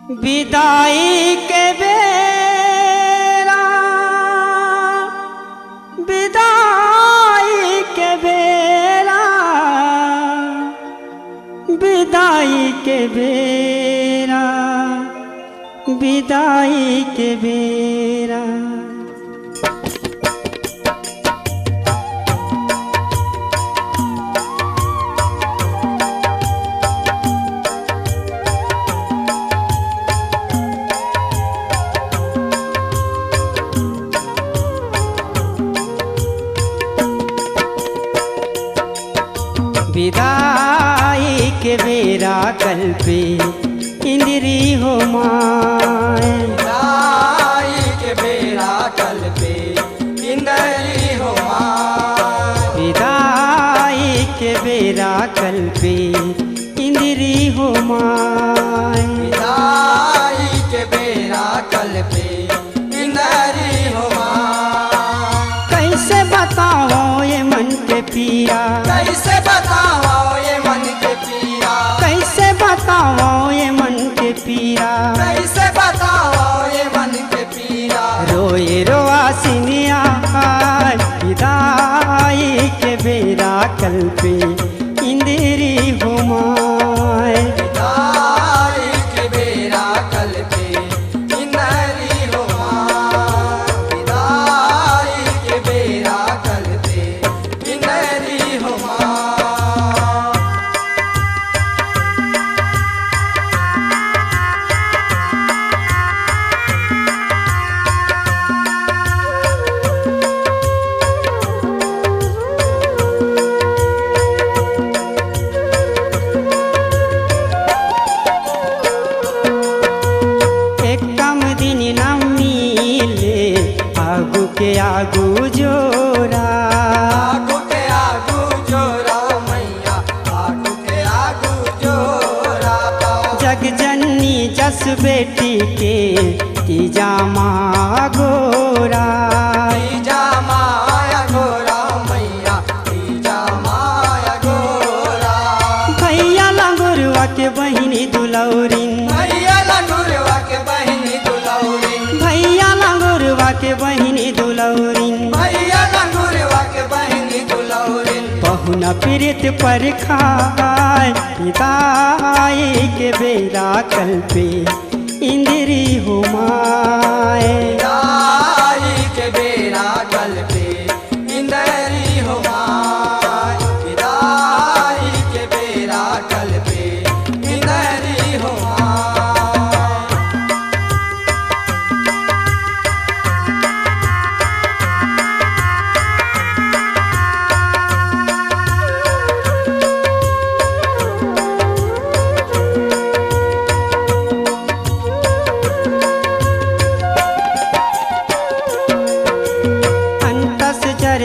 विदाई के बेरा, विदाई के बेरा, विदाई के बेरा, विदाई के बेरा। विदाई के बेरा कल पे इंद्री हो माए, विदाई के बेरा कल पे इंद्री हो माए, विदाई के बेरा कल पे इंद्री हो माए, विदाई के बेरा कल पे इंद्री हो माए। कैसे बताओ ये मन के पीरा, कैसे बताओ ये मन के पीरा, कैसे बताओ ये मन के पीरा, कैसे बताओ ये मन के पीरा। रोए रोआसिनिया विदाई के बेरा कल पे इंद्री हो माए, विदाई के बेरा कल पे इंद्री हो माए, विदाई के बेरा कल पे इंद्री हो माए। के आगू जोरा, आगू के आगू जोरा मैया, आगू के आगू जोरा। जग जननी जस बेटी के तीजा माँ गोरा, तीजा माया गोरा मैया, तीजा माया गोरा। भैया लंगुरवा के बहिनी दुलौरिन, भैया लंगुरवा के बहिनी दुलौरिन, भैया लंगुरवा के बहिनी दुलौरिन, भैया लंगुरवा के बहिनी दुलौरिन। बहुना पीड़ित पर खाए विदाई के बेरा कल पे इंद्री हो माए, विदाई के बेरा कल पे इंद्री हो माए, विदाई के बेरा कल पे इंद्री हो माए।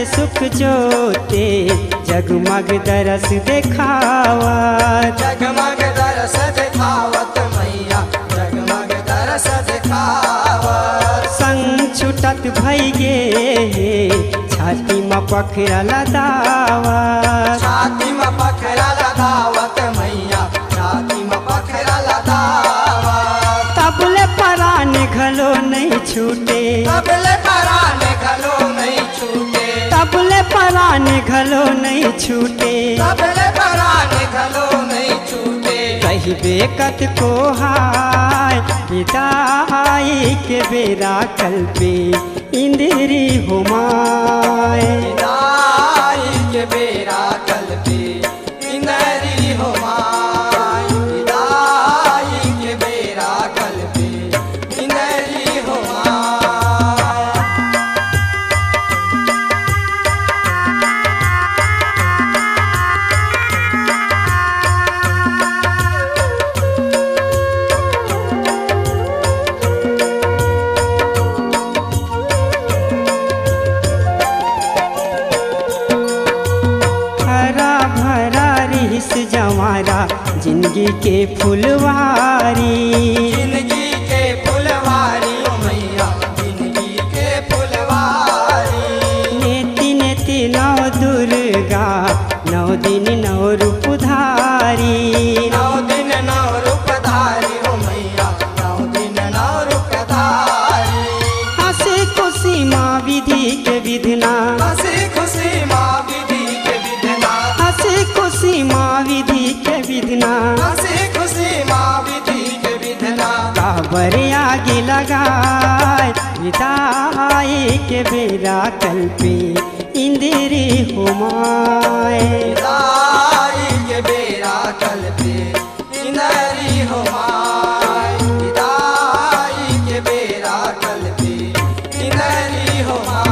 सुख जोते जगमग दरस देखावा, जगमग दरस दिखावत मैया, जगमग दरस दिखावत। संग छुटत भई गे छाती में पखरा लदावा, छाती में पखरा लदावत मैया, छाती में पखरा लदावत। तबले परान घलो नहीं छूटे, तबले परान घलो नहीं छूटे, तबले परान घलो नहीं छूटे, तबले परान घलो नहीं छूटे। कही बेकत को हाय विदाई के बेरा कल पे इंद्री हो माए, विदाई के बेरा कल पे इंद्री हो माए, विदाई के बेरा कल पे इंद्री हो माए। जवारा जिंदगी के फुलवारी, जिंदगी के फुलवारी ओ मैया, जिंदगी के फुलवारी। नेति नेति नौ दुर्गा नौ दिन नौ रूप धारी, नौ दिन नौ रूप धारी ओ मैया, नौ बाबर आगे लगाए विदाई के बेरा कल पे इंदिरी हुमाए। विदाई के बेरा कल पे इंदरी हो माय। विदाई के बेरा कल पे इंदरी हो माय।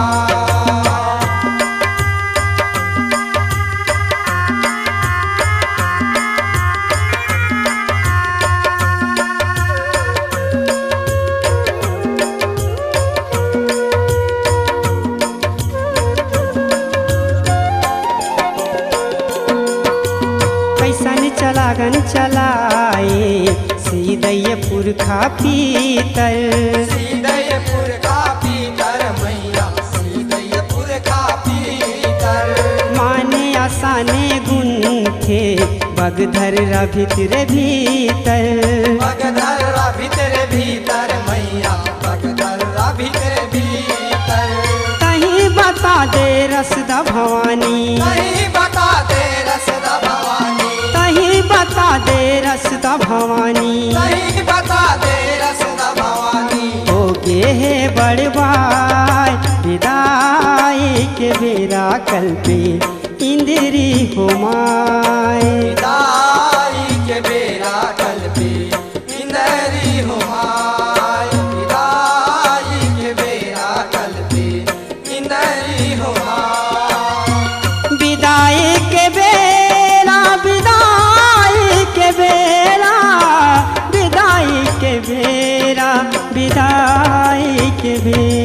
कैसन चलागन चलाए सीधय पुरखा पीतर। सीधयपुर का पीतर मैया सीधयपुर का पीतर। माने आसाने गुण थे बगधर भीतर भीतर। बगधरा भीतर भीतर मैया बगधरा भीतर भीतर। कहीं बता दे रसदा भवानी। नहीं बता दे रसदा भवानी। कहीं बता दे रसदा भवानी। नहीं बता दे रसदा भवानी। हो गे है बड़वाई विदाई के बेरा कल पे इंदिरी हुमाए। विदाई के बेरा कल पे इंदरी हो माय। विदाई के बेरा कल पे इंदरी हो माय। विदाई के बेरा विदाई के बेरा विदाई के बेरा विदाई के बेरा